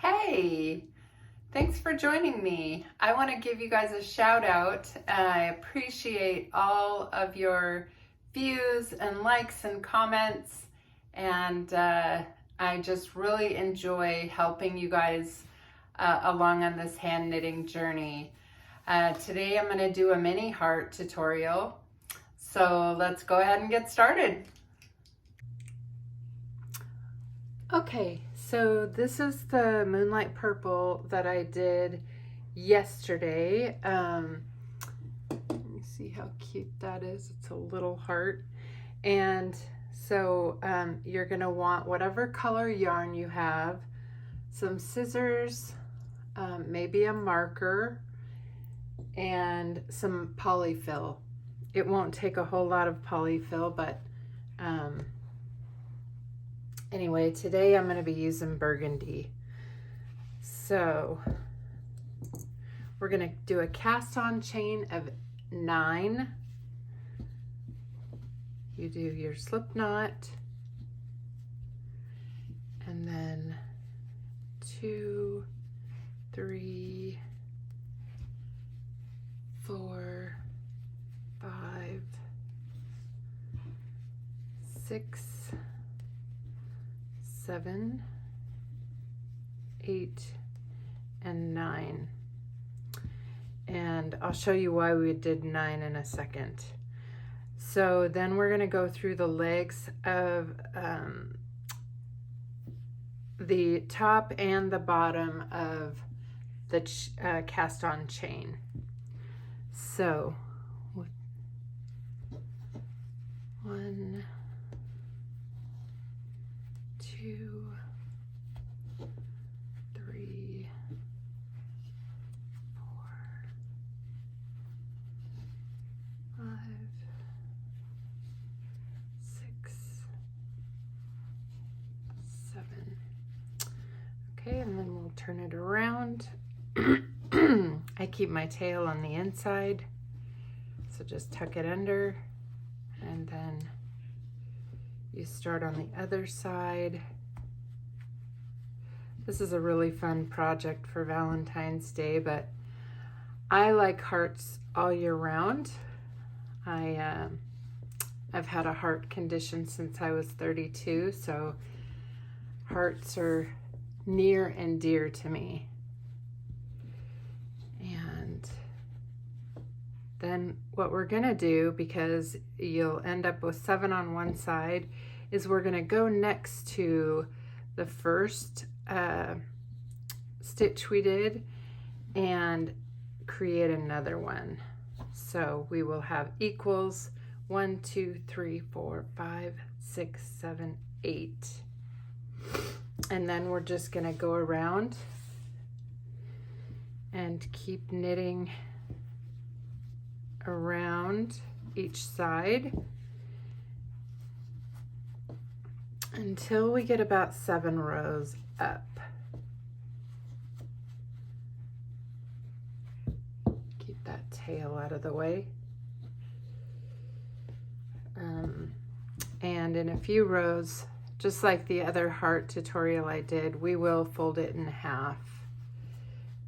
Hey, thanks for joining me. I want to give you guys a shout out. I appreciate all of your views and likes and comments, and I just really enjoy helping you guys along on this hand knitting journey. Today I'm going to do a mini heart tutorial, so let's go ahead and get started. Okay, so this is the Moonlight Purple that I did yesterday. Let me see how cute that is. It's a little heart. And so you're gonna want whatever color yarn you have, some scissors, maybe a marker, and some polyfill. It won't take a whole lot of polyfill, but anyway, today I'm going to be using burgundy. So we're going to do a cast on chain of 9. You do your slip knot, and then 2, 3, 4, 5, 6, 7, 8, and 9. And I'll show you why we did 9 in a second. So then we're going to go through the legs of the top and the bottom of the cast on chain. So 1, 2, 3, 4, 5, 6, 7. Okay, and then we'll turn it around. I keep my tail on the inside, so just tuck it under, and then you start on the other side. This is a really fun project for Valentine's Day, but I like hearts all year round. I've had a heart condition since I was 32, so hearts are near and dear to me. And then what we're gonna do, because you'll end up with 7 on one side, is we're gonna go next to the first stitch we did and create another one. So we will have equals 1, 2, 3, 4, 5, 6, 7, 8. And then we're just gonna go around and keep knitting around each side until we get about 7 rows up. Keep that tail out of the way. And in a few rows, just like the other heart tutorial I did, we will fold it in half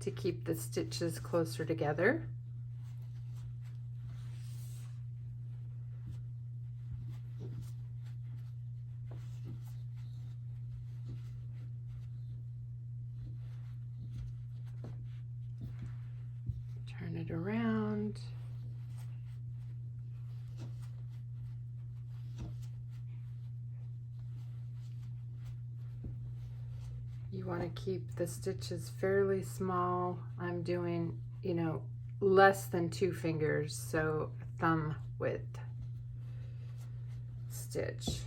to keep the stitches closer together. Turn it around. You want to keep the stitches fairly small. I'm doing, less than 2 fingers, so thumb width stitch.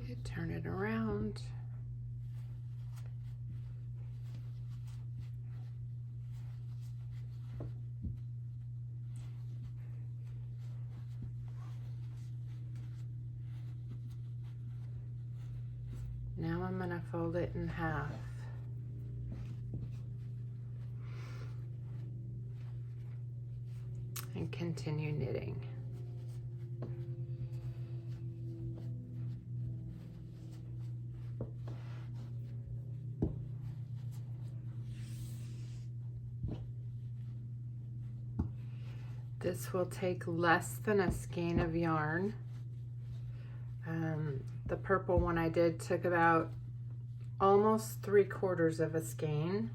Okay, turn it around. Now I'm going to fold it in half. And continue knitting. This will take less than a skein of yarn. The purple one I did took about almost 3/4 of a skein.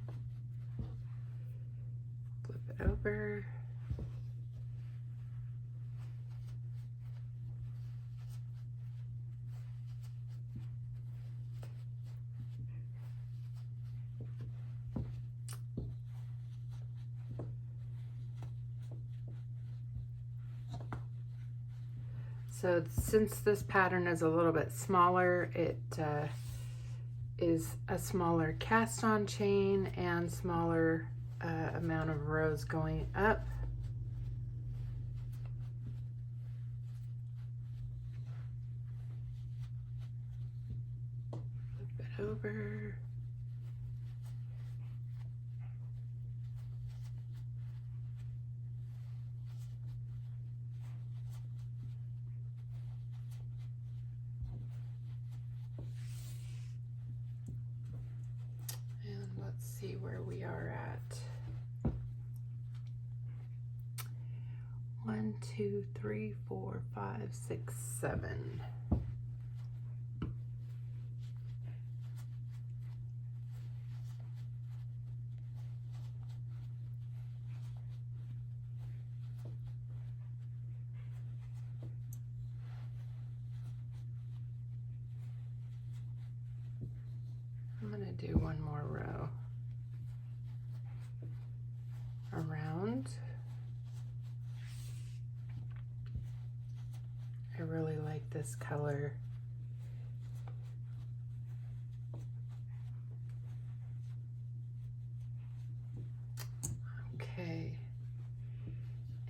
Flip it over. So since this pattern is a little bit smaller, it is a smaller cast on chain and smaller amount of rows going up. Flip it over. Let's see where we are at. 1, 2, 3, 4, 5, 6, 7. I'm going to do one more row around. I really like this color. Okay,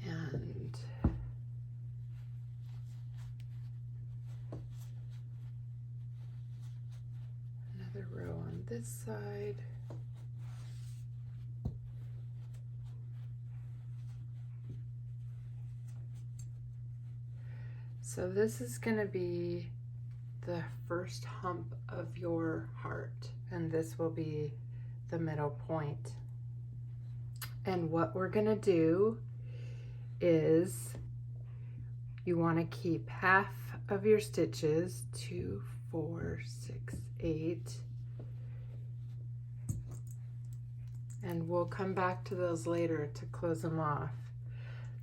and another row on this side. So this is going to be the first hump of your heart, and this will be the middle point. And what we're going to do is you want to keep half of your stitches, 2, 4, 6, 8, and we'll come back to those later to close them off.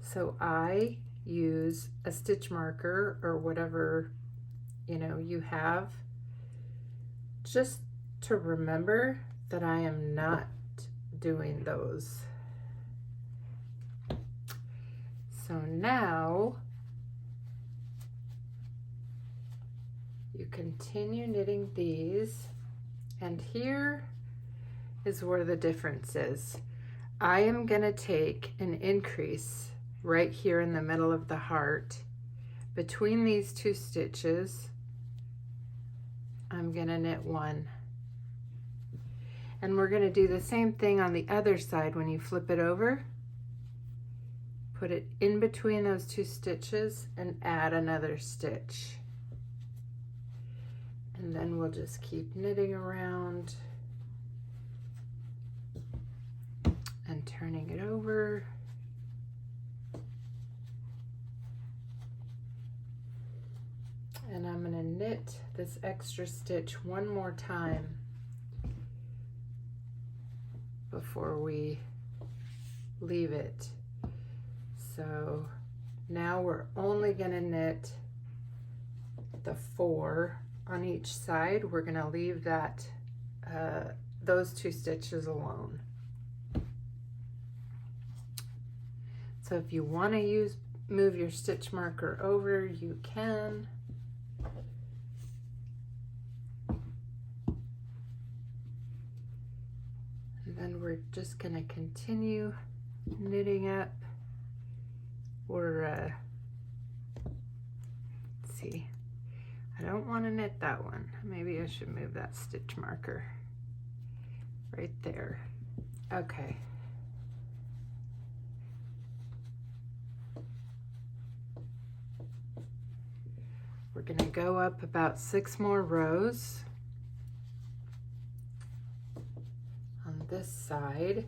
So I use a stitch marker or whatever you have, just to remember that I am not doing those. So now you continue knitting these, and here is where the difference is. I am going to take an increase right here in the middle of the heart. Between these 2 stitches, I'm going to knit 1. And we're going to do the same thing on the other side. When you flip it over, put it in between those 2 stitches and add another stitch. And then we'll just keep knitting around and turning it over. And I'm going to knit this extra stitch one more time before we leave it. So now we're only going to knit the 4 on each side. We're going to leave that those 2 stitches alone. So if you want to move your stitch marker over, you can. And then we're just going to continue knitting up. Let's see, I don't want to knit that one. Maybe I should move that stitch marker right there. Okay. We're going to go up about 6 more rows on this side.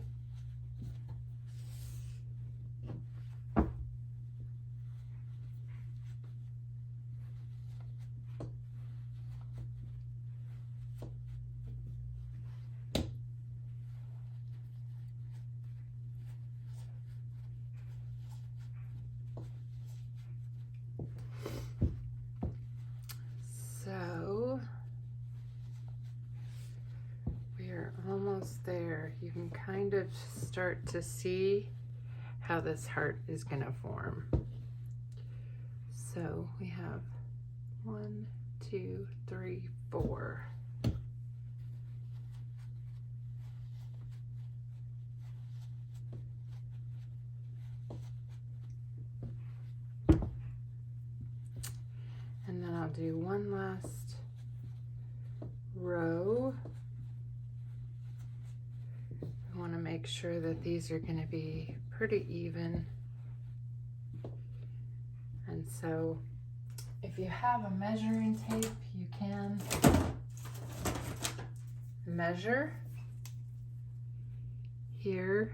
kind of start to see how this heart is going to form. So we have 1, 2, 3, 4. And then I'll do one last row. I want to make sure that these are going to be pretty even. And so if you have a measuring tape, you can measure here.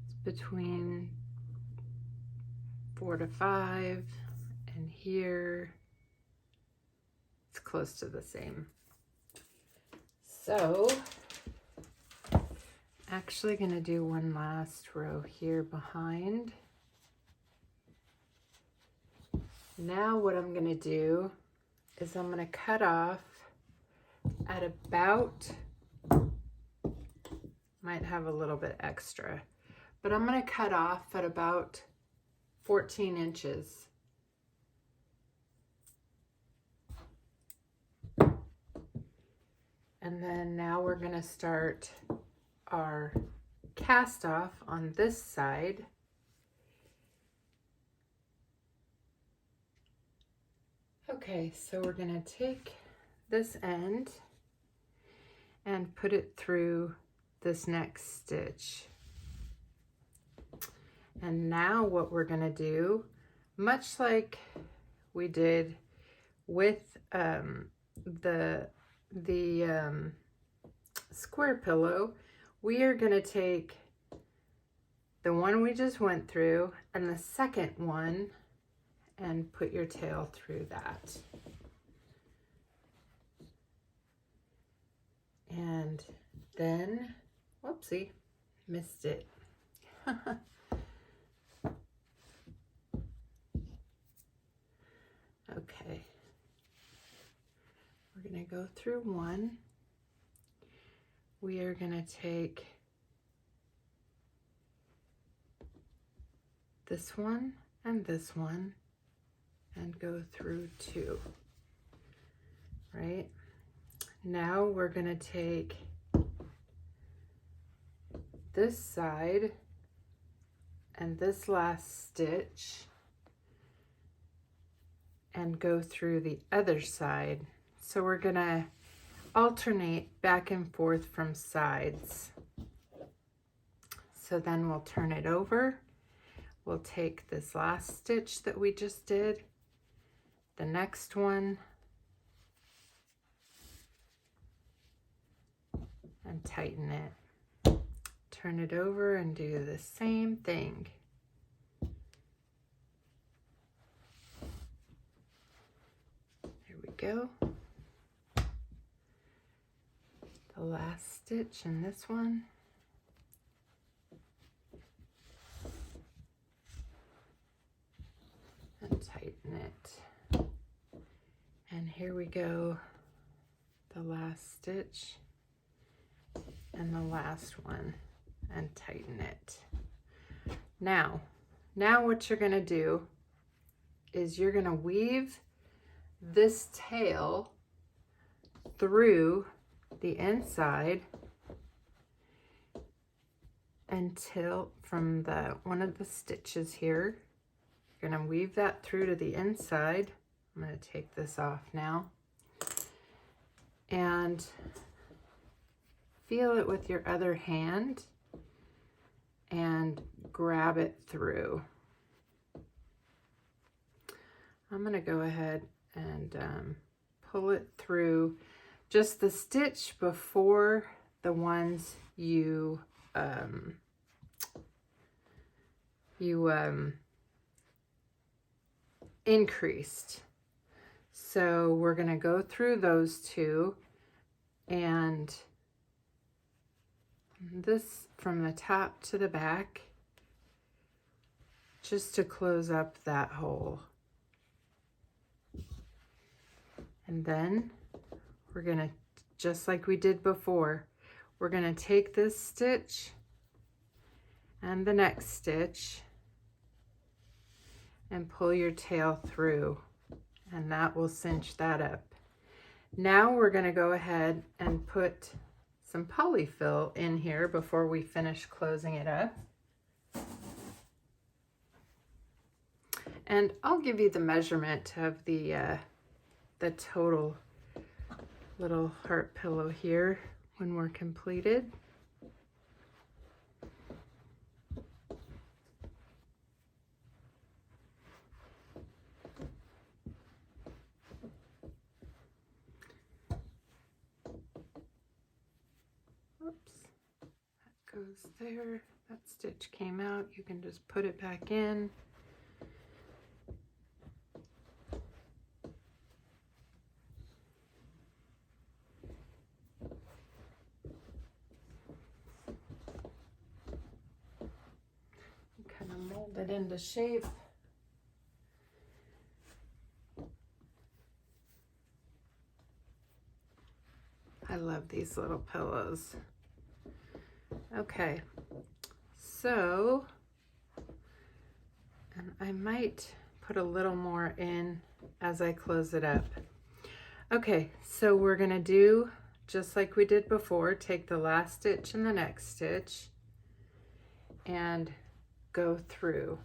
It's between 4 to 5, and here it's close to the same. So actually going to do one last row here behind. Now what I'm going to do is I'm going to cut off at about, might have a little bit extra, but I'm going to cut off at about 14 inches. And then now we're going to start our cast off on this side. Okay, so we're going to take this end and put it through this next stitch. And now what we're going to do, much like we did with the square pillow, we are going to take the one we just went through and the second one and put your tail through that. And then, whoopsie, missed it. Okay, we're going to go through one. We are going to take this one and this one and go through 2. Right? Now we're going to take this side and this last stitch and go through the other side. So we're going to alternate back and forth from sides. So then we'll turn it over. We'll take this last stitch that we just did, the next one, and tighten it. Turn it over and do the same thing. There we go. The last stitch in this one. And tighten it. And here we go. The last stitch and the last one, and tighten it. Now what you're going to do is you're going to weave this tail through the inside until from the one of the stitches here. You're going to weave that through to the inside. I'm going to take this off now and feel it with your other hand and grab it through. I'm going to go ahead and pull it through just the stitch before the ones you increased. So we're going to go through those two, and this from the top to the back, just to close up that hole. And then we're going to, just like we did before, we're going to take this stitch and the next stitch and pull your tail through, and that will cinch that up. Now we're going to go ahead and put some polyfill in here before we finish closing it up. And I'll give you the measurement of the total little heart pillow here when we're completed. Oops, that goes there. That stitch came out. You can just put it back in. Kind of mold it into shape. I love these little pillows. Okay, so, and I might put a little more in as I close it up. Okay, so we're gonna do just like we did before, take the last stitch and the next stitch and go through.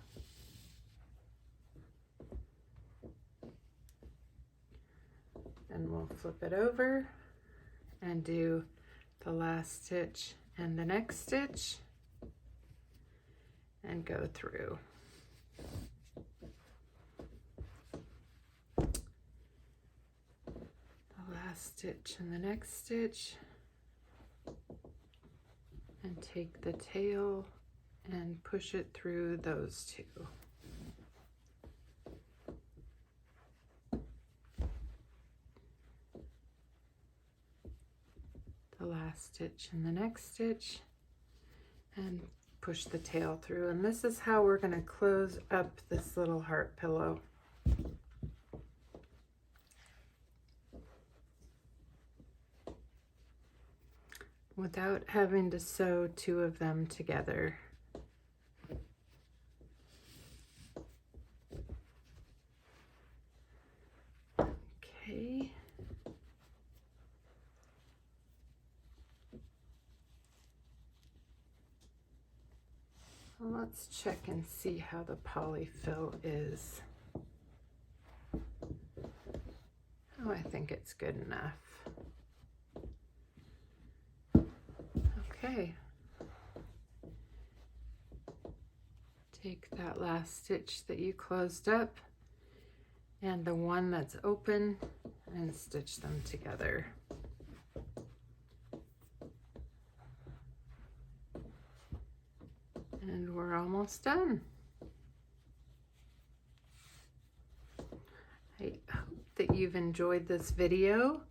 Then we'll flip it over and do the last stitch and the next stitch and go through. The last stitch and the next stitch, and take the tail and push it through those two. The last stitch and the next stitch, and push the tail through. And this is how we're going to close up this little heart pillow. Without having to sew two of them together. Okay. Well, let's check and see how the polyfill is. Oh, I think it's good enough. Okay. Take that last stitch that you closed up and the one that's open and stitch them together. And we're almost done. I hope that you've enjoyed this video,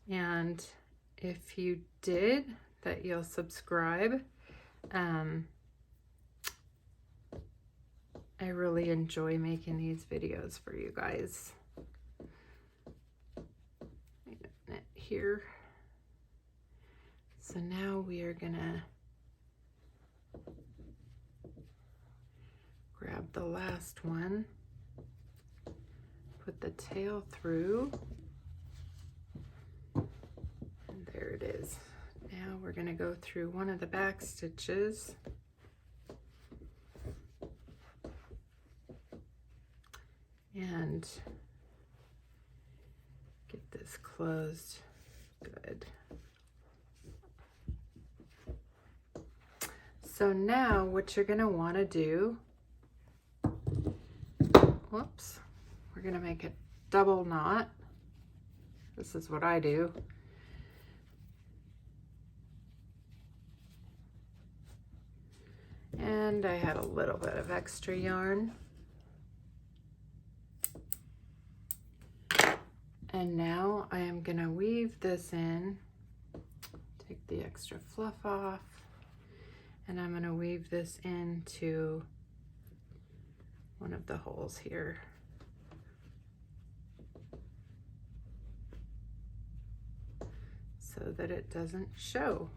and if you did, that you'll subscribe. I really enjoy making these videos for you guys. Knit here. So now we are gonna grab the last one, put the tail through, and there it is. Now we're going to go through one of the back stitches and get this closed good. So now what you're going to want to do, whoops, we're going to make a double knot. This is what I do. And I had a little bit of extra yarn. And now I am going to weave this in, take the extra fluff off, and I'm going to weave this into one of the holes here. So that it doesn't show.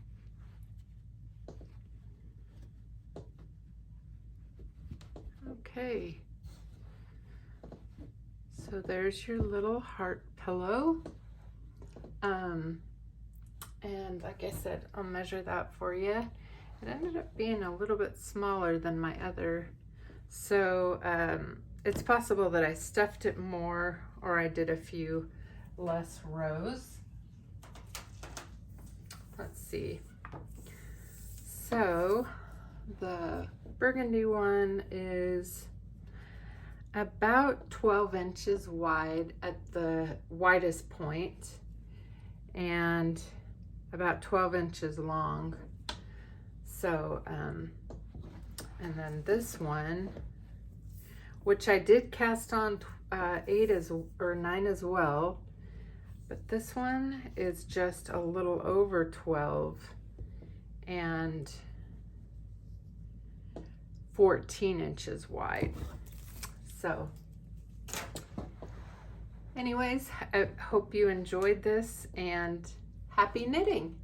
Okay. So there's your little heart pillow. And like I said, I'll measure that for you. It ended up being a little bit smaller than my other. So it's possible that I stuffed it more or I did a few less rows. Let's see. So the burgundy one is about 12 inches wide at the widest point and about 12 inches long. So, and then this one, which I did cast on 9 as well, but this one is just a little over 12 and 14 inches wide. So anyways, I hope you enjoyed this and happy knitting.